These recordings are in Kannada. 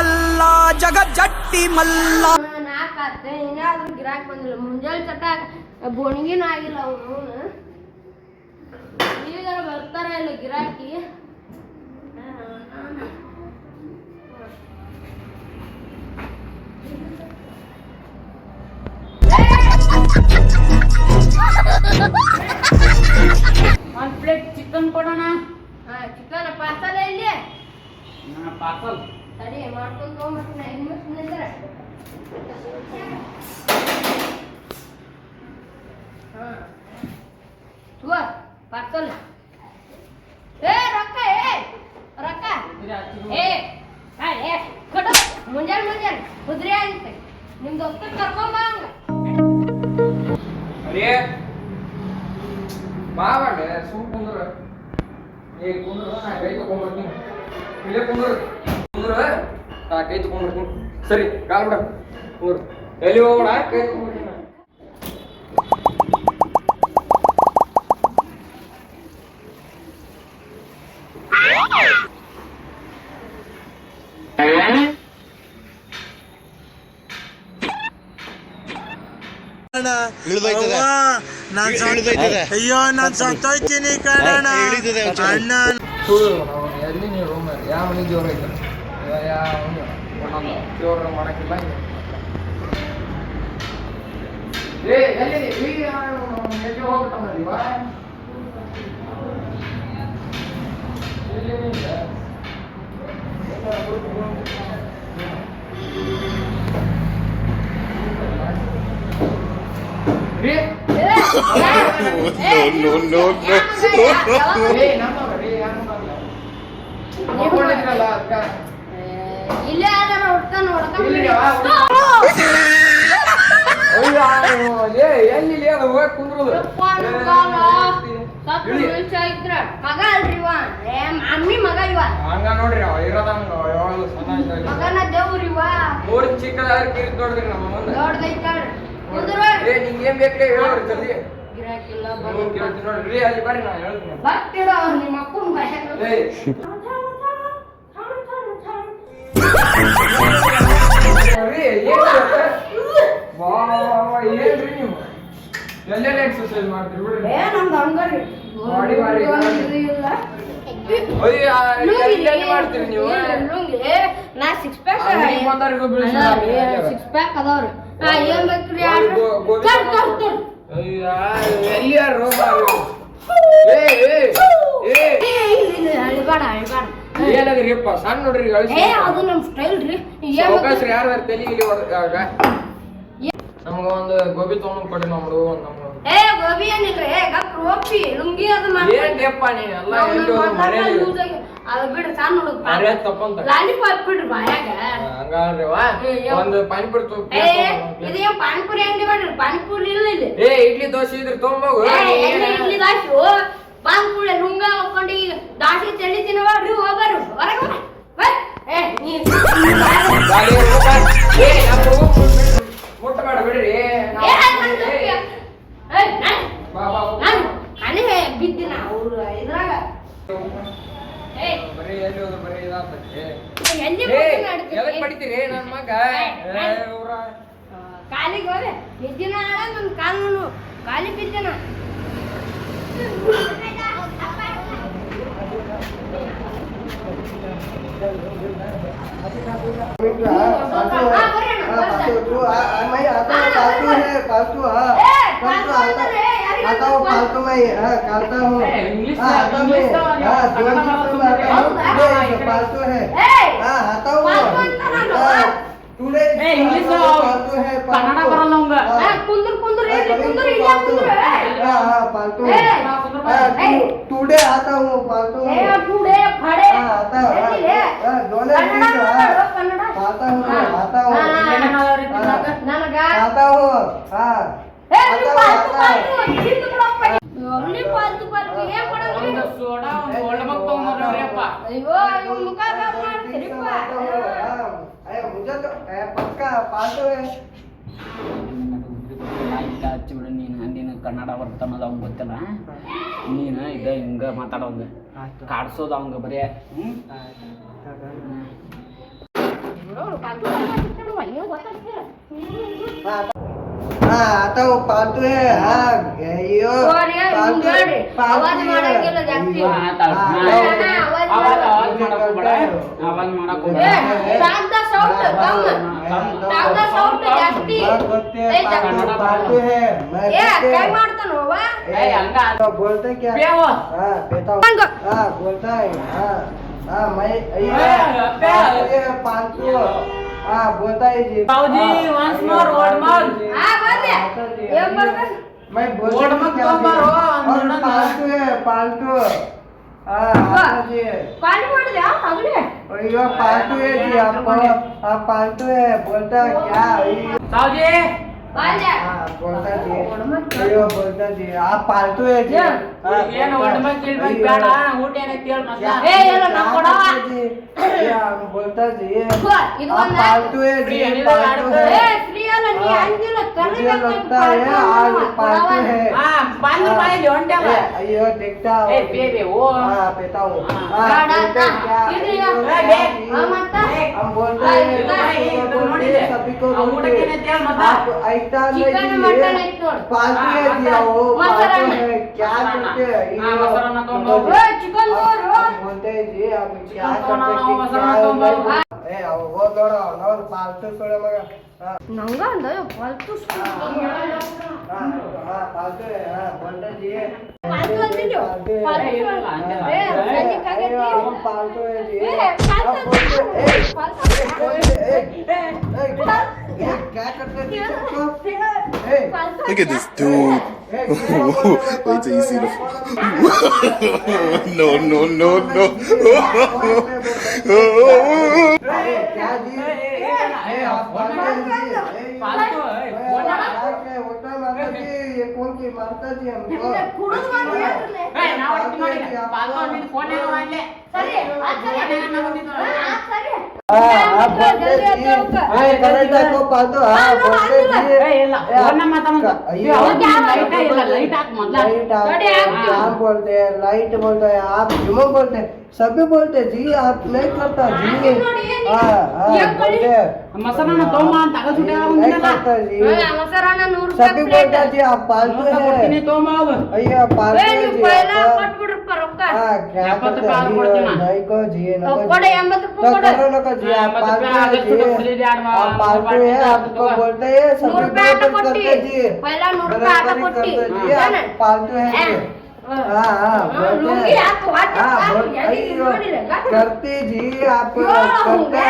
ಮಲ್ಲ ಜಗಜ್ಜಟ್ಟಿ ಮಲ್ಲ. ನಾಲ್ಕಾತೆ ಏನಾದ್ರೂ ಗಿರಾಕಿ ಬಂದಿಲ್ಲ. ಮುಂಜಾನೆ ಚಟ ಬೋಣಿಗಿನ ಆಗಿಲ್ಲ ಅವನು. ಈಗ ಬರ್ತಾರ ಇಲ್ಲ ಗಿರಾಕಿ. ಒಂದು ಪ್ಲೇಟ್ ಚಿಕನ್ ಕೊಡೋಣ. ಚಿಕನ್ ಪಾರ್ಸಲ್ ಇಲ್ಲಿ ಪಾರ್ಸಲ್ ಸರಿ ಮಾಡ್ಕೊಂಡು ತೊಗೊಂಡ್ಬಿಟ್ಟು 5 ನಿಮಿಷ ನಿಂದ್ರೆ ಪಾರ್ಸಲ್. ರೊಕ್ಕ ರೊಕ್ಕ ಕಡು ಮುಂಜಾನೆ ಕುದುರೆ ಆಗುತ್ತೆ. ನಿಮ್ ದೋಸ್ತ ಕರ್ಕೊಂಬ ಹಂಗ ಬಾಬಾಡೆ ಸುಮ್ ಕುಂದ್ರ ಕುಂದ್ರ ನಾ ಕೈ ತಗೊಂಡ್ಬರ್ತೀನಿ. ಇಲ್ಲೇ ಕುಂದ್ರ ನಾ ಕೈ ತಗೊಂಡ್ಬರ್ತೀನಿ. ಸರಿ ಕಾಲ್ ಬಿಡ ಕುಂದ್ರ. ಎಲ್ಲಿ ಹೋಗೋಣ? ಕೈ ತಗೊಂಡ್ಬರ್ತೀನಿ. ಅಯ್ಯೋ ನಾನ್ ಸತ್ತೋಯ್ತೀನಿ ಕಣ ಅಣ್ಣ. ಎಲ್ಲಿ ನೀವು ರೂಮ್ ಯಾವ ಮನೆ ಜೋರ ಐತೆ ಯಾವ ಜೋರ ಮಾಡಕ್ಕಿಲ್ಲ. ಎಲ್ಲಿ ಹೋಗ್ಬಿಟ್ಟ ಇಲ್ಲೇ ಆದ್ರೆ ಹುಡ್ತಾನ ಎಲ್ಲಿ ಅದು ಹೋಗಿ ಕುಂದ್ರದು ಇದ್ರ ಮಗ ಅಲ್ರಿ ಅಮ್ಮಿ ಮಗ ಇವ ಹಂಗ ನೋಡ್ರಿ ಅವ ಇರೋದಂಗ ಯಾವಾಗಲೂ ಮಗನ ದೇವ್ರಿವ ಮೂರು ಚಿಕ್ಕದಾಗಿ ಕಿರಿದ್ ನೋಡ್ರಿ ನಮ್ಮ ಮುಂದೆ ನಿಂಗೆ ಏನ್ ಬೇಕ್ರಿ ಹೇಳೋರಿ ಜಲ್ದಿ. ಗಿರಾಕಿಲ್ಲ ನೋಡ್ರಿ ಅಲ್ಲಿ ಬರ್ರಿ ನಾ ಹೇಳ್ತೀನಿ. ಬರ್ತಿಡ ನಿಮ್ಮ ಅಪ್ಪನ ಏನ್ರಿ ನೀವು ಎಲ್ಲೆಲ್ಲ ಎಕ್ಸರ್ಸೈಸ್ ಮಾಡ್ತೀರಿ ಬಿಡ್ರಿ. ನಮ್ದು ಹಂಗಾರಿ ಮಾಡ್ತೀರಿ ನೀವು? ನಾ ಸಿಕ್ಸ್ ಪ್ಯಾಕ್ ಅದಾವ್ರಿ. ಏನ್ ಬೇಕ್ರಿ ಎಲ್ಲಿ ಯಾರು ಅಳಿಬೇಡ ಏನಾದ್ರಿಪ್ಪ ಸಣ್ಣ ನೋಡ್ರಿ ಅದು ನಮ್ ಸ್ಟೈಲ್ ರೀ. ಅವಕಾಶ ಯಾರು ತೆಲಿಗಿಲಿ ನಮ್ಗ ಒಂದು ಗೋಬಿ ತಗೊಂಡ್ ಕೊಡಿ ನಮ್ದು ಒಂದು ಗೋಬಿ ಏನಿಲ್ರಿ ಗೋಪಿ ಲುಂಗಿ ಅದು ಏನ್ರಿಪ್ಪ ನೀನ್ ಎಲ್ಲ ಅದು ಬಿಡ್ರಿ ಸಣ್ಣ ಹುಡುಗ ತಕೊಂತ ಲಾಲಿಪಾಪ್ ಬಿಡ್ರಿ ಬಾಯಾಗ ಹಂಗಾರ್ರಿ ಒಂದು ಪಾನಿಪುರಿ ಇದೇನ್ ಪಾನಿಪುರಿ ಅಂಗಡಿ ಮಾಡ್ರಿ. ಪಾನಿಪುರಿ ಇಲ್ಲ ಇಲ್ಲಿ. ಇಡ್ಲಿ ದೋಸೆ ಇದ್ರೆ ತೊಗೊಂಬೋಗು. ಇಡ್ಲಿ ದಾಸು ಪಾನಿಪುರಿ ಲುಂಗ ಹಾಕೊಂಡು ಈಗ ದಾಸಿ ತೆಳಿ ತಿನ್ನವಾಡ್ರಿ ಹೋಗ್ಬಾರು ಹೊರಗ ಮುಟ್ಟಬೇಡ ಬಿಡ್ರಿ. ಕಣಿ ಬಿದ್ದಿನ ಅವ್ರು ಇದ್ರಾಗ ಬರೀ ಎಲ್ಲಿ ಹೋದ್ರು ಬರೀ ಇದಾಗ್ತೈತಿ. ಎಲ್ಲಿ ಪಡಿತೀರಿ ನನ್ನ ಮಗ ಕಾಲಿಗೆ ಹೋದೆ ಬಿದ್ದಿನ ನನ್ನ ಕಾಲು ಕಾಲಿ ಬಿದ್ದಿನ. आता हूँ फालतू में करता हूँ फालतू है आता हूँ इंग्लिश फालतू है कन्नड़ बरಲ್ಲ ಅವಂಗ. ಕುಂದ್ರ ಕುಂದ್ರ ಕುಂದ್ರ ಇಲ್ಲ ಕುಂದ್ರ फालतू टुडे आता हूँ फालतू टुडे फड़े आता दोनों आता हूँ ನನಗ आता हूँ ಪಾಲ್ತು ಪಾಲ್ತು ಏನ್ ಕೊಡೋದು ಒಂದು ಸೋಡಾ ಒಂದು ಗೋಲ್ಡ್ ಮಗ್ ತಗೊಂಡ್ರಿ ಅಪ್ಪ. ಅಯ್ಯೋ ಇವ್ ಮುಖ ಮಾಡ್ತೀರಿಪ್ಪ. मुझे तो पक्का फालतू है. ಹಚ್ಚಿ ಬಿಡು ನೀನು ಕನ್ನಡ ಬರ್ತಾನದ ಅವಂಗ ಗೊತ್ತಿಲ್ಲ. ನೀನು ಇದ ಹಿಂಗ ಮಾತಾಡೋಂಗ ಕಾಡ್ಸೋದು ಅವಂಗ ಬರೀ हाँ आता वो पालतू है हाँ यो पालतू आवाज ಮಾಡಂಗಿಲ್ಲ ಜಾಸ್ತಿ आवाज ಮಾಡಕ್ ಹೋಗ್ಬೇಡ ಶಾಂತ ಸೌಂಡ್ ಶಾಂತ ಸೌಂಡ್ ಜಾಸ್ತಿ पालतू है ಏ ಕೈ ಮಾಡ್ತಾನೋ ಅವ तो बोलते क्या बेवो हाँ बेटा हाँ बोलता है हाँ मैं ये पालतू हाँ बोलता है जी बाबूजी once more word more ಆ ಬಂದೆ ಏನ್ ಮಾಡ್ತಾನೆ मैं Word बोलता मत क्या दो जी? मारो, और अंदर ना। पालतू है पालतू हाँ जी ಕಾಲಿ ಮಾಡಿದೆ ಹಗಲೇ और ये पालतू है जी आपको आप पालतू है बोलता है क्या साहूजी ಬಂದೆ हाँ बोलता जी ये बोलता जी आप पालतू है जी हाँ, ಏನು बोलता। ಒಡ್ಮ ಕೇಳ್ಬೇಕು ಬೇಡ ಊಟ ಏನೈತಿ ಹೇಳ ಮೊದ್ಲ ಏ ಎಲ್ಲ ನಾ ಕೊಡವ बोलता जी ಇದು आप ಒಂದು पालतू है जी फ्री है, पालतू ये ಏ है ಫ್ರೀ ಅಲ್ಲ ನೀ ಅಂದಿಲ್ಲ मुझे ಕರಿಬೇಕು लगता है आज पालतू है ಹಾ ಬಂದು ಬಾಯಲ್ಲಿ ಹೊಂಟೆವ अयो देखता ಏ ಬೇಬಿ ಓ हाँ बेटा हूँ गाड़ा बोलते था। क्या इधर अयो, यहाँ। क्या हाँ, जी? माता। हम बोलते हैं बोलते हैं, सभी को बोलते हैं। आप ऐसा चिकन नहीं मटन है। एक तोड़ पालतू है हाँ, दिया वो मसाला पालतू में। है क्या करते हैं हाँ, ये मसाला तो बोलते लो। हैं। ए चिकन तोड़ हम बोलते हैं जी हम क्या चिकन तो ना करते लो, हैं मसाला तो लो। ए वो थोड़ा और पालतू थोड़ा मगर हाँ ನಂಗ ಅಂದ ಫಾಲ್ತು हाँ हाँ पालतू है हाँ बोलते हैं जी ಫಾಲ್ತು ಅಂದಿಲ್ಲ पालतू है। ಫಾಲ್ತು ಏ ಸಂಜೆ ಕಾಗೈತಿ हम पालतू है जी ಏ ಫಾಲ್ತು क्या करते थे तुमको Look at this dude. Wait till you see the. No, no, no, no. क्या जी आप फालतू है, होटल माता जी ये कौन की माता जी हमको ಕುಡಿದು ಬಂದು ಹೇಳ್ತಿರ್ಲೆ. ಏ ನಾ ಹೊಡಿತೀನಿ ನೋಡಿ ಪಾಲ್ತು ನಿನ್ನ ಫೋನ್ ಏನೋ ಮಾಡ್ಲೆ ಸರಿ ಆದ್ ಸರಿ ಆದ್ ಸರಿ आप बोलते जी हाँ करेक्ट को पालतू हाँ बोलते जी ಏ ಇಲ್ಲ ಫೋನ್ ಮಾತಾಡೋದು अಯ್यो ಲೈಟ್ ಇಲ್ಲ ಲೈಟ್ ಹಾಕ್ ಮೊದ್ಲ लाइट आप क्या बोलते हैं लाइट बोलते हैं आप जुमो बोलते हैं सभी बोलते हैं जी आप नहीं करता जी हाँ हाँ बोलते हैं ಮಸಾಲಾನ ತಗೊಂಬ ಅಂತ ಅಗಲ್ ಸುಟ್ಟ नहीं ಮುಂದಿನಲ್ಲ करता जी ಮೊಸರನ್ನ 100 सभी ರೂಪಾಯಿ बोलते हैं जी आप पालतू ಕೊಡ್ತೀನಿ है ತಗೊಂಬ ಹೋಗು अಯ್यो पालतू ಏ है ನೀವು जी ಪೈಲ आप ಕೊಟ್ಬಿಡ್ರಪ್ಪ ರೊಕ್ಕ हाँ क्या 70 करते ರೂಪಾಯಿ ಕೊಡ್ತೀನಿ हैं नहीं को जी नको ಕೊಡೆ जी 80 तो ರೂಪಾಯಿ ಕೊಡೆ करो नको जी आप 80 पालतू ರೂಪಾಯಿ है ಆಗಲ್ जी ಸುಟ್ಟ ಕುಡಿದಿ ಆಡ್ವಾ आप पालतू है आपको बोलते हैं 100 सभी ರೂಪಾಯಿ ಆಟ बराबर ಕೊಟ್ಟಿ करते जी ಪೈಲ 100 ರೂಪಾಯಿ ಆಟ बराबर ಕೊಟ್ಟಿ करते जी आप पालतू है जी हाँ हाँ बोलते ಲುಂಗಿ हैं ಹಾಕು ವಾಟ್ हाँ ಅಯ್ಯೋ ನೋಡಿಲ್ಲ करते जी आप करते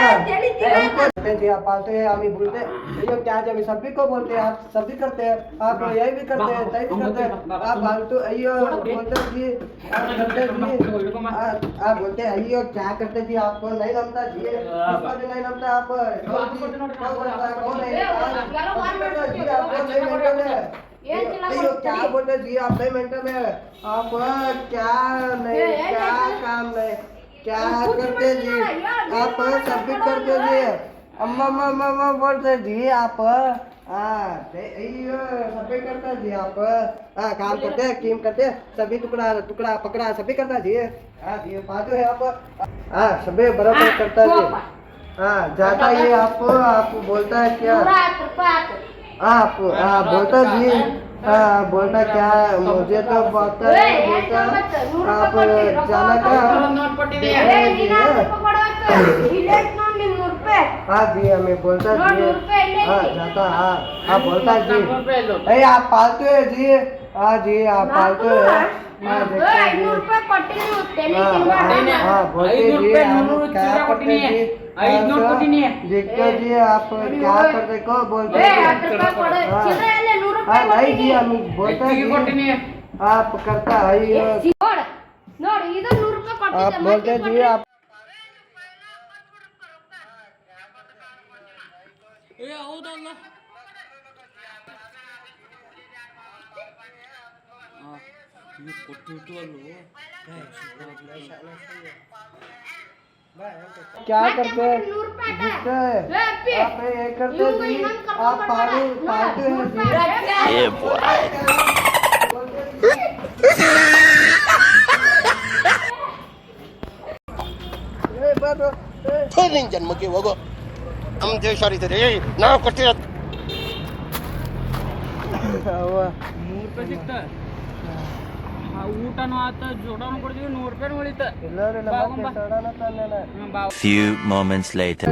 हैं जी आप पालते हैं हम ही बोलते हैं ये क्या जब सभी को बोलते हैं आप सभी करते हैं आप यही भी करते हैं तय भी करते हैं आप पालतू अयो बोलते हैं जी आप करते हैं जी आप बोलते हैं अयो क्या करते जी आपको नहीं नमता जी आपको जो नहीं नमता आप कौन है जी आपको नहीं मेंटल है अयो क्या बोलते जी आप नहीं मेंटल है आप क्या नहीं क्या काम नहीं क्या करते जी आप सब भी करते जी अम्मा मम्मा बोलते जी आप हाँ सभी करते जी आप हाँ काम करते हैं कीम करते हैं सभी टुकड़ा टुकड़ा पकड़ा सभी करता जी हाँ जी बाजू है आप हाँ सभी बराबर करता जी हाँ जाता ये आप बोलता है क्या 110 ರೂಪಾಯಿ ಆತು आप हाँ बोलता जी हाँ बोलता क्या मुझे तो बोलता आप जाना का ನೋಟ್ ಕೊಟ್ಟಿದೆ ಏ ನೀನು 100 ರೂಪಾಯಿ ಕೊಡಬೇಕು ಇಲ್ಲೇ ನೋಡಿ 100 ರೂಪಾಯಿ हाँ जी हमें बोलता नोट जी रुपए ले हाँ ली। जाता हाँ हाँ बोलता जी 4 ರೂಪಾಯಿ ಇದು अरे आप पालतू है जी हाँ जी आप पालतू है हाँ देखते हैं जी 500 ರೂಪಾಯಿ ಕೊಟ್ಟಿನಿ ತೆಲಿ हाँ ತಿನ್ಬೇಡ हाँ बोलते 500 जी ರೂಪಾಯಿ हम 100 क्या चूरा करते कोटिनी है। जी 500 कोटिनी है। देखते जी आप क्या करते को बोलते ಏ हैं 10 ರೂಪಾಯಿ ಕೊಡು हाँ। ಚಿಲ್ಲರೆ ಎಲ್ಲ 100 हाँ ರೂಪಾಯಿ नहीं जी ಕೊಟ್ಟಿನಿ हम बोलता ಹೆಚ್ಚಿಗೆ जी ಕೊಟ್ಟಿನಿ आप करता है ये ನೋಡು ನೋಡು ಇದು 100 ರೂಪಾಯಿ आप ಕೊಟ್ಟಿದ್ದೆ बोलते जी आप ಏ ಹೌದಲ್ಲ ಇದು ಕೊಟ್ಟಿಟ್ಟು ಅಲ್ಲೋ क्या करते हैं 100 ರೂಪಾಯಿ जीतते ಏ ಅಪ್ಪಿ आप ये करते जी आप पालतू हैं जी Yeah, boy. ए, बस, ए, जन्म के होगो ನಮ್ಮ ದೇಶ ಹರಿತದೆ ನಾವು ಕೊಟ್ಟಿರೋ ₹100 ಸಿಕ್ತ ಊಟನೂ ಆತ ಜೋಡನು ಕೊಡ್ತೀವಿ ₹100 ಉಳಿತ Few moments later.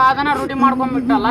ಅದನ್ನ ರೂಢಿ ಮಾಡ್ಕೊಂಡ್ಬಿಟ್ಟಲ್ಲ